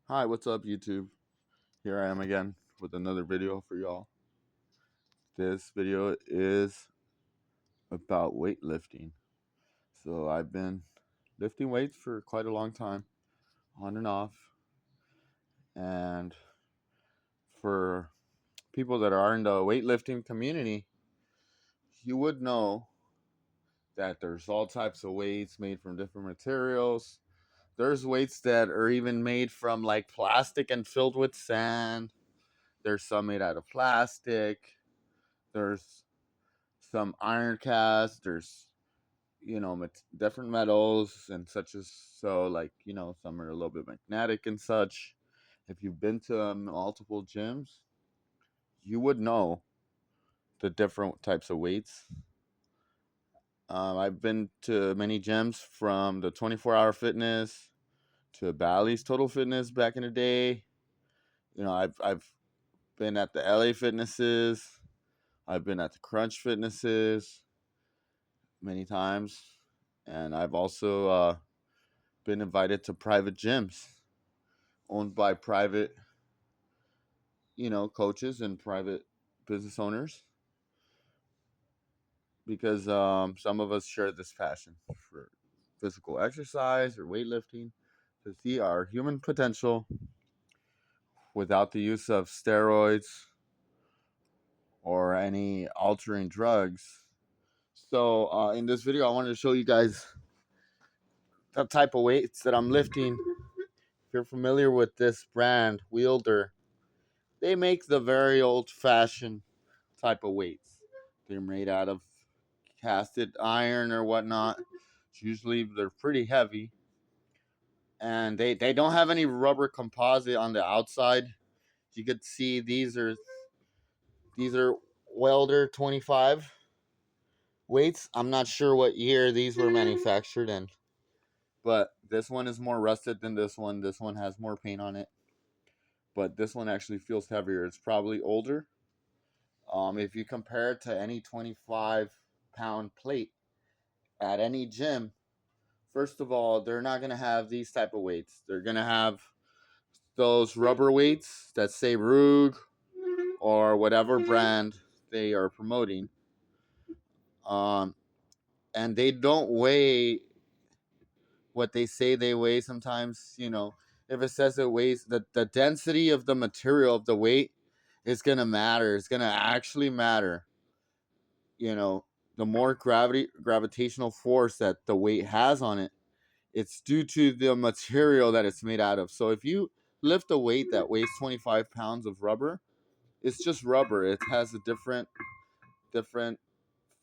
Hi, what's up, YouTube? Here I am again with another video for y'all. This video is about weightlifting. So, I've been lifting weights for quite a long time, on and off. And for people that are in the weightlifting community, you would know that there's all types of weights made from different materials. There's weights that are even made from like plastic and filled with sand. There's some made out of plastic. There's some iron cast. There's different metals and such as so like some are a little bit magnetic and such. If you've been to multiple gyms, you would know the different types of weights. I've been to many gyms from the 24-hour fitness to Bally's Total Fitness back in the day. I've been at the LA Fitnesses. I've been at the Crunch Fitnesses many times, and I've also been invited to private gyms owned by private, coaches and private business owners because some of us share this passion for physical exercise or weightlifting to see our human potential without the use of steroids or any altering drugs. So, in this video, I wanted to show you guys the type of weights that I'm lifting. If you're familiar with this brand, Weilder, they make the very old-fashioned type of weights. They're made out of casted iron or whatnot. Usually they're pretty heavy. And they don't have any rubber composite on the outside. You could see these are Welder 25 weights. I'm not sure what year these were manufactured in. But this one is more rusted than this one. This one has more paint on it. But this one actually feels heavier. It's probably older. If you compare it to any 25-pound plate at any gym, first of all, they're not going to have these type of weights. They're going to have those rubber weights that say Rug or whatever brand they are promoting. Um, and they don't weigh what they say they weigh sometimes. If it says it weighs, the density of the material of the weight is going to matter. It's going to actually matter. You know, the more gravitational force that the weight has on it, it's due to the material that it's made out of. So if you lift a weight that weighs 25 pounds of rubber, it's just rubber. It has a different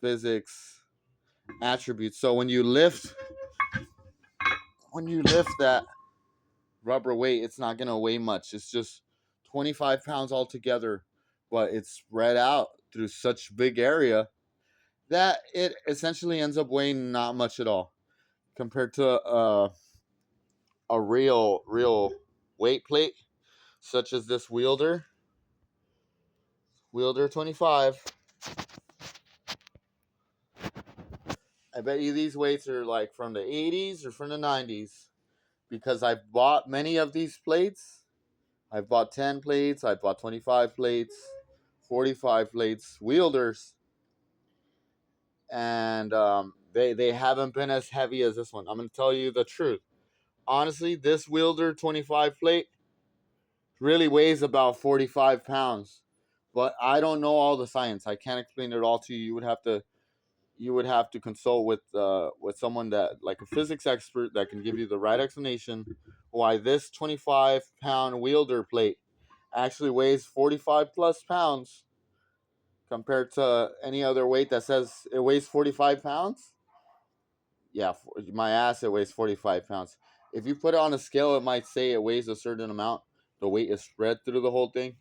physics attributes. So when you lift that rubber weight, it's not gonna weigh much. It's just 25 pounds altogether, but it's spread out through such big area that it essentially ends up weighing not much at all compared to a real weight plate such as this Wielder 25. I bet you these weights are like from the 80s or from the 90s because I've bought many of these plates. I've bought 10 plates, I've bought 25 plates, 45 plates, Wielders, and they haven't been as heavy as this one. I'm going to tell you the truth. Honestly, this Wielder 25 plate really weighs about 45 pounds, but I don't know all the science. I can't explain it all to you. You would have to consult with someone that like a physics expert that can give you the right explanation why this 25-pound wielder plate actually weighs 45 plus pounds compared to any other weight that says it weighs 45 pounds. Yeah, my ass, it weighs 45 pounds. If you put it on a scale, it might say it weighs a certain amount. The weight is spread through the whole thing.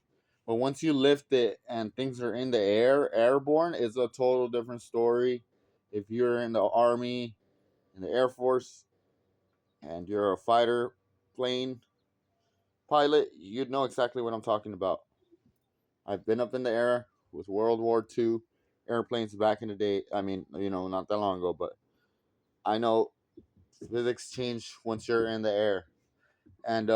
But once you lift it and things are in the air, airborne, it's a total different story. If you're in the Army, in the Air Force, and you're a fighter plane pilot, you'd know exactly what I'm talking about. I've been up in the air with World War II airplanes back in the day. I mean, not that long ago, but I know physics change once you're in the air. And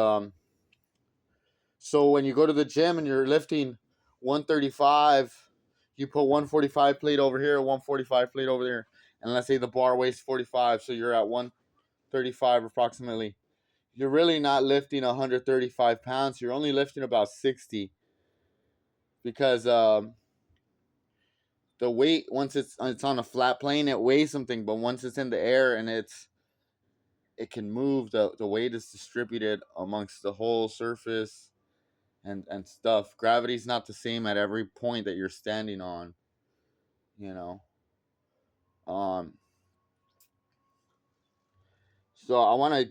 So when you go to the gym and you're lifting 135, you put 145 plate over here, 145 plate over there, and let's say the bar weighs 45, so you're at 135 approximately. You're really not lifting 135 pounds. You're only lifting about 60 because the weight, once it's on a flat plane, it weighs something, but once it's in the air and it can move, the weight is distributed amongst the whole surface and stuff. Gravity's not the same at every point that you're standing on, you know. Um, so I want to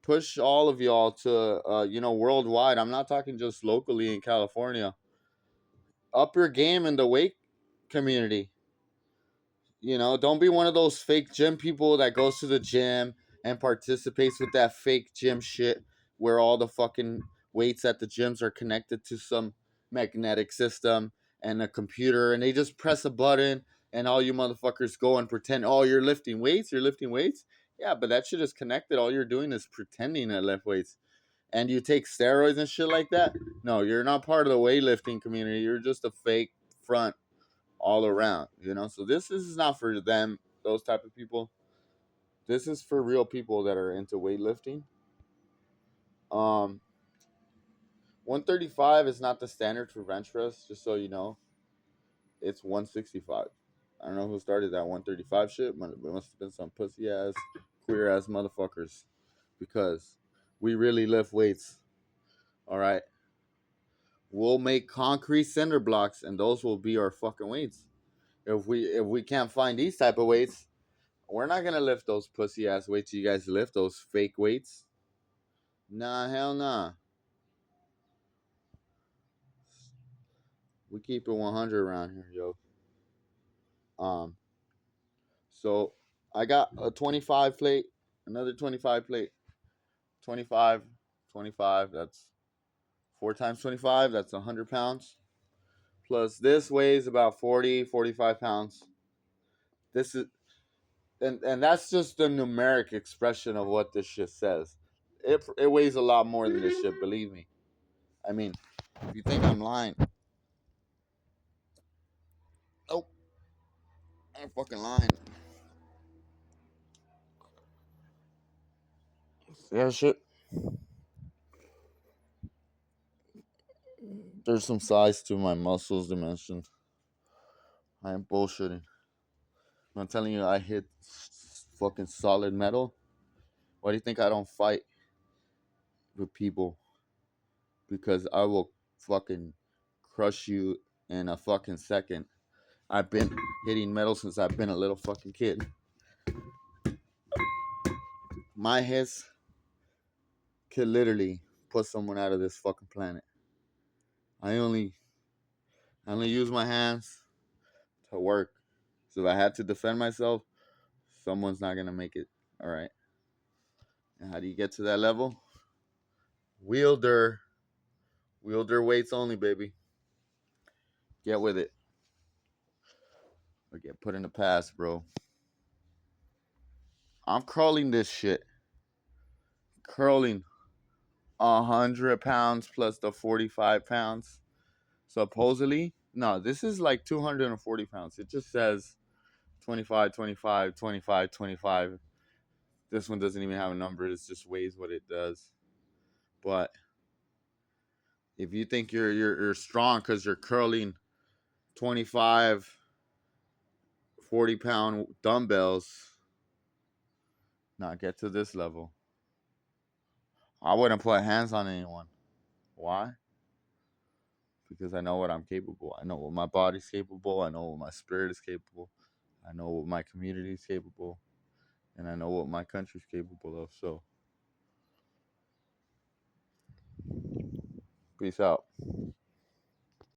push all of y'all to, worldwide. I'm not talking just locally in California. Up your game in the weight community. Don't be one of those fake gym people that goes to the gym and participates with that fake gym shit where all the fucking weights at the gyms are connected to some magnetic system and a computer, and they just press a button and all you motherfuckers go and pretend, oh, you're lifting weights, you're lifting weights. Yeah, but that shit is connected. All you're doing is pretending to lift weights. And you take steroids and shit like that. No, you're not part of the weightlifting community. You're just a fake front all around. So this is not for them, those type of people. This is for real people that are into weightlifting. 135 is not the standard for bench press, just so you know. It's 165. I don't know who started that 135 shit, but it must have been some pussy ass, queer ass motherfuckers, because we really lift weights. All right, we'll make concrete cinder blocks, and those will be our fucking weights. If we can't find these type of weights, we're not gonna lift those pussy ass weights you guys lift, those fake weights. Nah, hell nah. We keep it 100 around here, yo. Um, so I got a 25 plate, another 25 plate, 25, 25. That's 4 times 25. That's 100 pounds. Plus this weighs about 40, 45 pounds. This is, and that's just the numeric expression of what this shit says. It weighs a lot more than this shit, believe me. I mean, if you think I'm lying, oh, I'm fucking lying. Yeah, shit. There's some size to my muscles dimension. I am bullshitting. I'm telling you, I hit fucking solid metal. Why do you think I don't fight with people? Because I will fucking crush you in a fucking second. I've been hitting metal since I've been a little fucking kid. My hiss could literally put someone out of this fucking planet. I only use my hands to work. So if I had to defend myself, someone's not gonna make it. All right. And how do you get to that level? Wielder, wielder weights only, baby. Get with it or get put in the past, bro. I'm curling this shit. Curling 100 pounds plus the 45 pounds. Supposedly, no, this is like 240 pounds. It just says 25, 25, 25, 25. This one doesn't even have a number. It just weighs what it does. But if you think you're strong because you're curling 25, 40-pound dumbbells, not get to this level. I wouldn't put hands on anyone. Why? Because I know what I'm capable. I know what my body's capable. I know what my spirit is capable. I know what my community is capable. And I know what my country's capable of. So, peace out.